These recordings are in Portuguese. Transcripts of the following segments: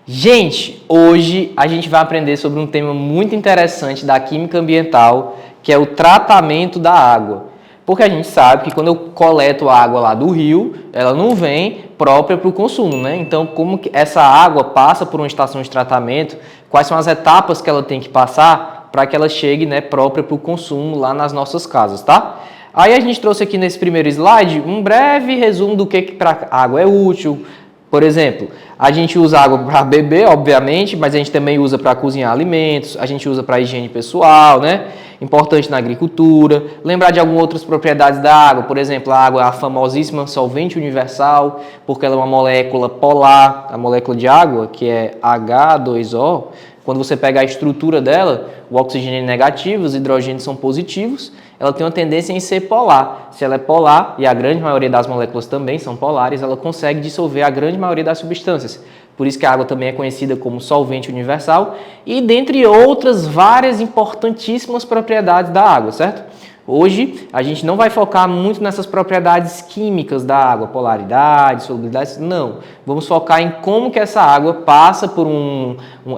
Gente, hoje a gente vai aprender sobre um tema muito interessante da química ambiental, que é o tratamento da água. Porque a gente sabe que quando eu coleto a água lá do rio, ela não vem própria para o consumo, né? Então, como que essa água passa por uma estação de tratamento, quais são as etapas que ela tem que passar para que ela chegue, né, própria para o consumo lá nas nossas casas, tá? Aí a gente trouxe aqui nesse primeiro slide um breve resumo do que para a água é útil. Por exemplo, a gente usa água para beber, obviamente, mas a gente também usa para cozinhar alimentos, a gente usa para higiene pessoal, né? Importante na agricultura. Lembrar de algumas outras propriedades da água, por exemplo, a água é a famosíssima solvente universal, porque ela é uma molécula polar, a molécula de água, que é H2O. Quando você pega a estrutura dela, o oxigênio é negativo, os hidrogênios são positivos, ela tem uma tendência em ser polar. Se ela é polar, e a grande maioria das moléculas também são polares, ela consegue dissolver a grande maioria das substâncias. Por isso que a água também é conhecida como solvente universal e dentre outras várias importantíssimas propriedades da água, certo? Hoje a gente não vai focar muito nessas propriedades químicas da água, polaridade, solubilidade, não. Vamos focar em como que essa água passa por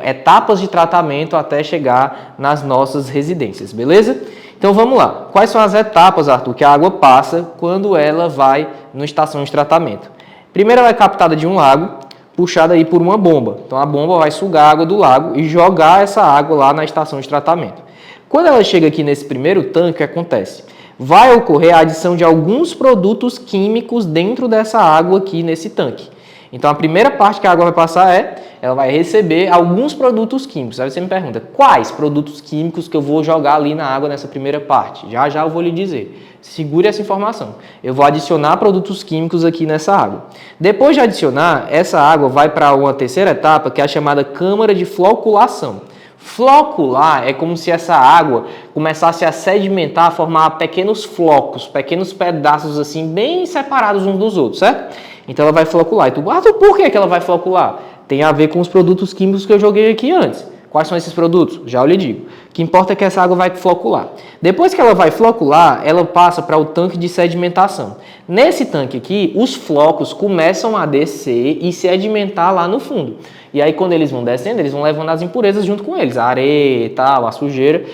etapas de tratamento até chegar nas nossas residências, beleza? Então vamos lá. Quais são as etapas, Arthur, que a água passa quando ela vai numa estação de tratamento? Primeiro ela é captada de um lago, puxada aí por uma bomba. Então a bomba vai sugar a água do lago e jogar essa água lá na estação de tratamento. Quando ela chega aqui nesse primeiro tanque, o que acontece? Vai ocorrer a adição de alguns produtos químicos dentro dessa água aqui nesse tanque. Então a primeira parte que a água vai passar ela vai receber alguns produtos químicos. Aí você me pergunta, quais produtos químicos que eu vou jogar ali na água nessa primeira parte? Já já eu vou lhe dizer. Segure essa informação. Eu vou adicionar produtos químicos aqui nessa água. Depois de adicionar, essa água vai para uma terceira etapa, que é a chamada câmara de floculação. Flocular é como se essa água começasse a sedimentar, a formar pequenos flocos, pequenos pedaços assim, bem separados uns dos outros, certo? Então ela vai flocular. E tu, por que ela vai flocular? Tem a ver com os produtos químicos que eu joguei aqui antes. Quais são esses produtos? Já eu lhe digo. O que importa é que essa água vai flocular. Depois que ela vai flocular, ela passa para o tanque de sedimentação. Nesse tanque aqui, os flocos começam a descer e sedimentar lá no fundo. E aí, quando eles vão descendo, eles vão levando as impurezas junto com eles, a areia e tal, a sujeira.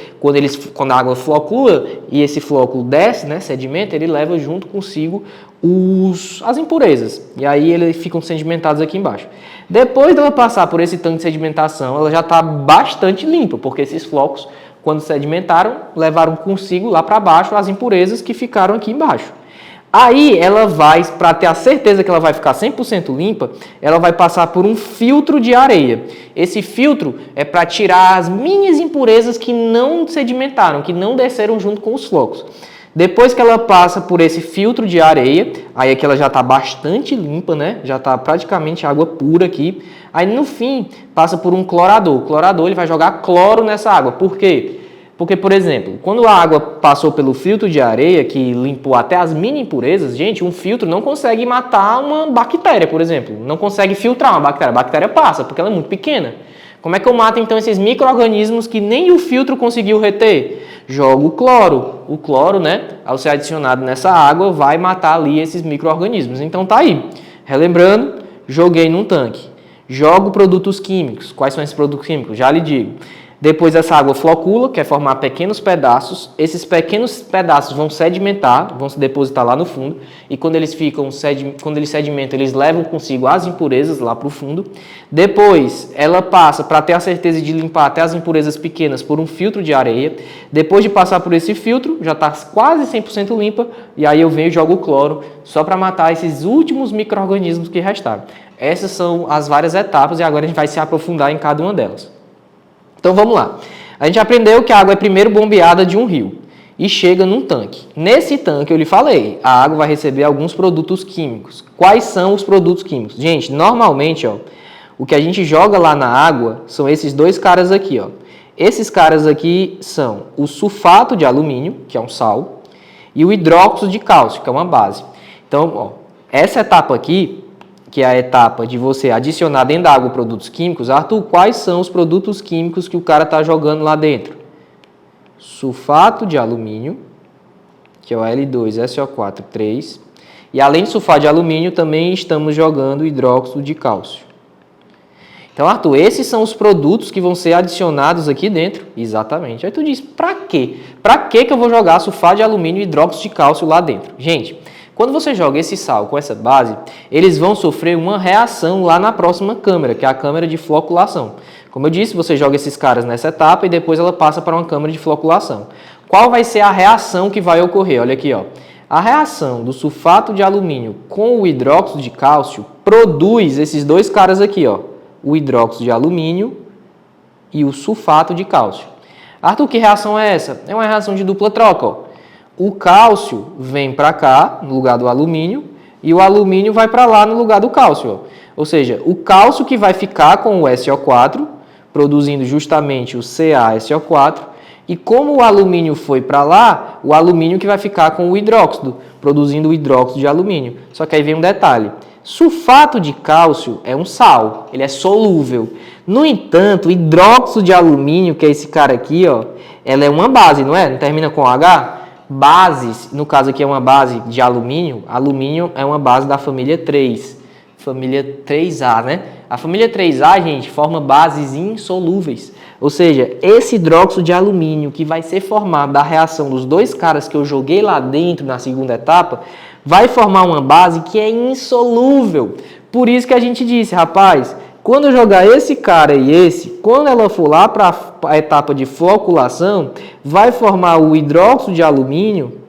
Quando a água flocula e esse flóculo desce, né, sedimenta, ele leva junto consigo as impurezas. E aí, eles ficam sedimentados aqui embaixo. Depois dela passar por esse tanque de sedimentação, ela já está bastante limpa, porque esses flocos, quando sedimentaram, levaram consigo lá para baixo as impurezas que ficaram aqui embaixo. Aí ela vai, para ter a certeza que ela vai ficar 100% limpa, ela vai passar por um filtro de areia. Esse filtro é para tirar as minhas impurezas que não sedimentaram, que não desceram junto com os flocos. Depois que ela passa por esse filtro de areia, aí aqui ela já está bastante limpa, né? Já está praticamente água pura aqui. Aí no fim passa por um clorador. O clorador ele vai jogar cloro nessa água. Por quê? Porque, por exemplo, quando a água passou pelo filtro de areia, que limpou até as mini impurezas, gente, um filtro não consegue matar uma bactéria, por exemplo. Não consegue filtrar uma bactéria. A bactéria passa, porque ela é muito pequena. Como é que eu mato, então, esses micro-organismos que nem o filtro conseguiu reter? Jogo o cloro. O cloro, né, ao ser adicionado nessa água, vai matar ali esses micro-organismos. Então, tá aí. Relembrando, joguei num tanque. Jogo produtos químicos. Quais são esses produtos químicos? Já lhe digo. Depois essa água flocula, que é formar pequenos pedaços. Esses pequenos pedaços vão sedimentar, vão se depositar lá no fundo. E quando eles sedimentam, eles levam consigo as impurezas lá para o fundo. Depois ela passa, para ter a certeza de limpar até as impurezas pequenas, por um filtro de areia. Depois de passar por esse filtro, já está quase 100% limpa. E aí eu venho e jogo o cloro, só para matar esses últimos micro-organismos que restaram. Essas são as várias etapas e agora a gente vai se aprofundar em cada uma delas. Então vamos lá. A gente aprendeu que a água é primeiro bombeada de um rio e chega num tanque. Nesse tanque, eu lhe falei, a água vai receber alguns produtos químicos. Quais são os produtos químicos? Gente, normalmente, o que a gente joga lá na água são esses dois caras aqui. Esses caras aqui são o sulfato de alumínio, que é um sal, e o hidróxido de cálcio, que é uma base. Então, essa etapa aqui, que é a etapa de você adicionar dentro da água produtos químicos. Arthur, quais são os produtos químicos que o cara está jogando lá dentro? Sulfato de alumínio, que é o L2SO4, 3, E além de sulfato de alumínio, também estamos jogando hidróxido de cálcio. Então, Arthur, esses são os produtos que vão ser adicionados aqui dentro? Exatamente. Aí tu diz, para quê? Para que eu vou jogar sulfato de alumínio e hidróxido de cálcio lá dentro? Gente, quando você joga esse sal com essa base, eles vão sofrer uma reação lá na próxima câmara, que é a câmara de floculação. Como eu disse, você joga esses caras nessa etapa e depois ela passa para uma câmara de floculação. Qual vai ser a reação que vai ocorrer? Olha aqui, ó. A reação do sulfato de alumínio com o hidróxido de cálcio produz esses dois caras aqui, ó. O hidróxido de alumínio e o sulfato de cálcio. Arthur, que reação é essa? É uma reação de dupla troca, ó. O cálcio vem para cá, no lugar do alumínio, e o alumínio vai para lá, no lugar do cálcio, ó. Ou seja, o cálcio que vai ficar com o SO4, produzindo justamente o CaSO4, e como o alumínio foi para lá, o alumínio que vai ficar com o hidróxido, produzindo o hidróxido de alumínio. Só que aí vem um detalhe. Sulfato de cálcio é um sal, ele é solúvel. No entanto, o hidróxido de alumínio, que é esse cara aqui, ó, ela é uma base, não é? Não termina com H? Bases, no caso aqui é uma base de alumínio. Alumínio é uma base da família 3. Família 3A, né? A família 3A, gente, forma bases insolúveis. Ou seja, esse hidróxido de alumínio que vai ser formado da reação dos dois caras que eu joguei lá dentro na segunda etapa, vai formar uma base que é insolúvel. Por isso que a gente disse, rapaz, quando eu jogar esse cara e esse, quando ela for lá para a etapa de floculação, vai formar o hidróxido de alumínio,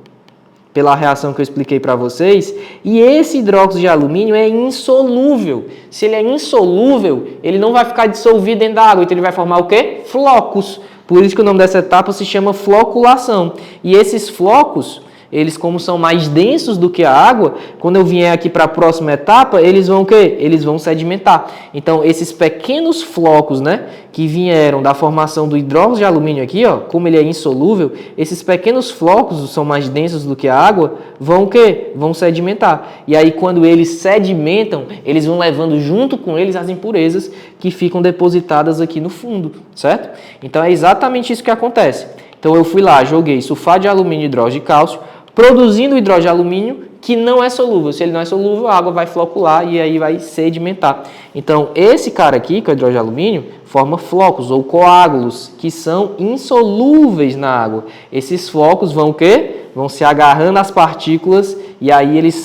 pela reação que eu expliquei para vocês, e esse hidróxido de alumínio é insolúvel. Se ele é insolúvel, ele não vai ficar dissolvido dentro da água, então ele vai formar o quê? Flocos. Por isso que o nome dessa etapa se chama floculação. E esses flocos, eles como são mais densos do que a água, quando eu vier aqui para a próxima etapa, eles vão o quê? Eles vão sedimentar. Então, esses pequenos flocos, né, que vieram da formação do hidróxido de alumínio aqui, ó, como ele é insolúvel, esses pequenos flocos são mais densos do que a água, vão o quê? Vão sedimentar. E aí, quando eles sedimentam, eles vão levando junto com eles as impurezas que ficam depositadas aqui no fundo, certo? Então, é exatamente isso que acontece. Então, eu fui lá, joguei sulfato de alumínio e hidróxido de cálcio, produzindo o hidróxido de alumínio que não é solúvel. Se ele não é solúvel, a água vai flocular e aí vai sedimentar. Então, esse cara aqui, que é o hidróxido de alumínio, forma flocos ou coágulos que são insolúveis na água. Esses flocos vão o quê? Vão se agarrando às partículas e aí eles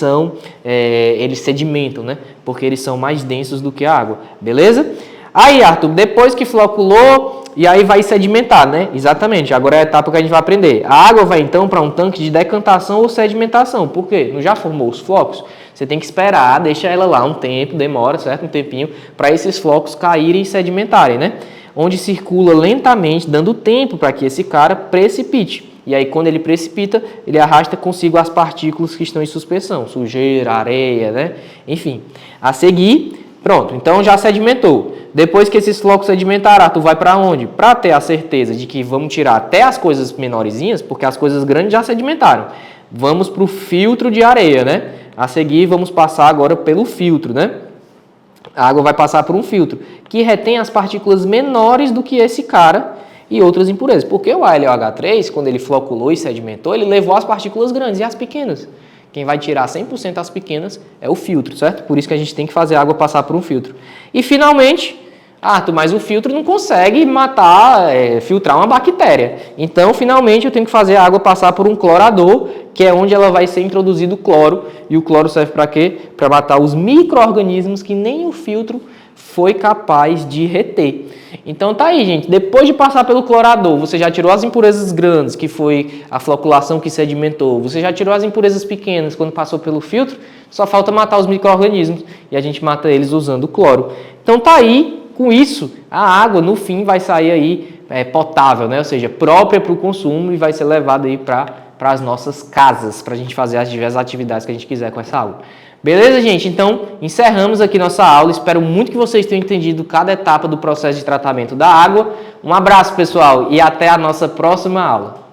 sedimentam, né? Porque eles são mais densos do que a água. Beleza? Aí, Arthur, depois que floculou, e aí vai sedimentar, né? Exatamente, agora é a etapa que a gente vai aprender. A água vai então para um tanque de decantação ou sedimentação. Por quê? Não já formou os flocos? Você tem que esperar, deixa ela lá um tempo, demora, certo? Um tempinho, para esses flocos caírem e sedimentarem, né? Onde circula lentamente, dando tempo para que esse cara precipite. E aí, quando ele precipita, ele arrasta consigo as partículas que estão em suspensão, sujeira, areia, né? Enfim, a seguir... Pronto, então já sedimentou. Depois que esses flocos sedimentaram, tu vai para onde? Para ter a certeza de que vamos tirar até as coisas menorzinhas, porque as coisas grandes já sedimentaram. Vamos para o filtro de areia, né? A seguir, vamos passar agora pelo filtro, né? A água vai passar por um filtro que retém as partículas menores do que esse cara e outras impurezas. Porque o AlOH3, quando ele floculou e sedimentou, ele levou as partículas grandes e as pequenas. Quem vai tirar 100% as pequenas é o filtro, certo? Por isso que a gente tem que fazer a água passar por um filtro. E, finalmente, mas o filtro não consegue filtrar uma bactéria. Então, finalmente, eu tenho que fazer a água passar por um clorador, que é onde ela vai ser introduzido o cloro. E o cloro serve para quê? Para matar os micro-organismos que nem o filtro foi capaz de reter. Então tá aí, gente. Depois de passar pelo clorador, você já tirou as impurezas grandes, que foi a floculação que sedimentou. Você já tirou as impurezas pequenas quando passou pelo filtro. Só falta matar os micro-organismos. E a gente mata eles usando o cloro. Então tá aí, com isso, a água no fim vai sair aí potável, né? Ou seja, própria para o consumo e vai ser levada aí para as nossas casas, para a gente fazer as diversas atividades que a gente quiser com essa água. Beleza, gente? Então, encerramos aqui nossa aula. Espero muito que vocês tenham entendido cada etapa do processo de tratamento da água. Um abraço, pessoal, e até a nossa próxima aula.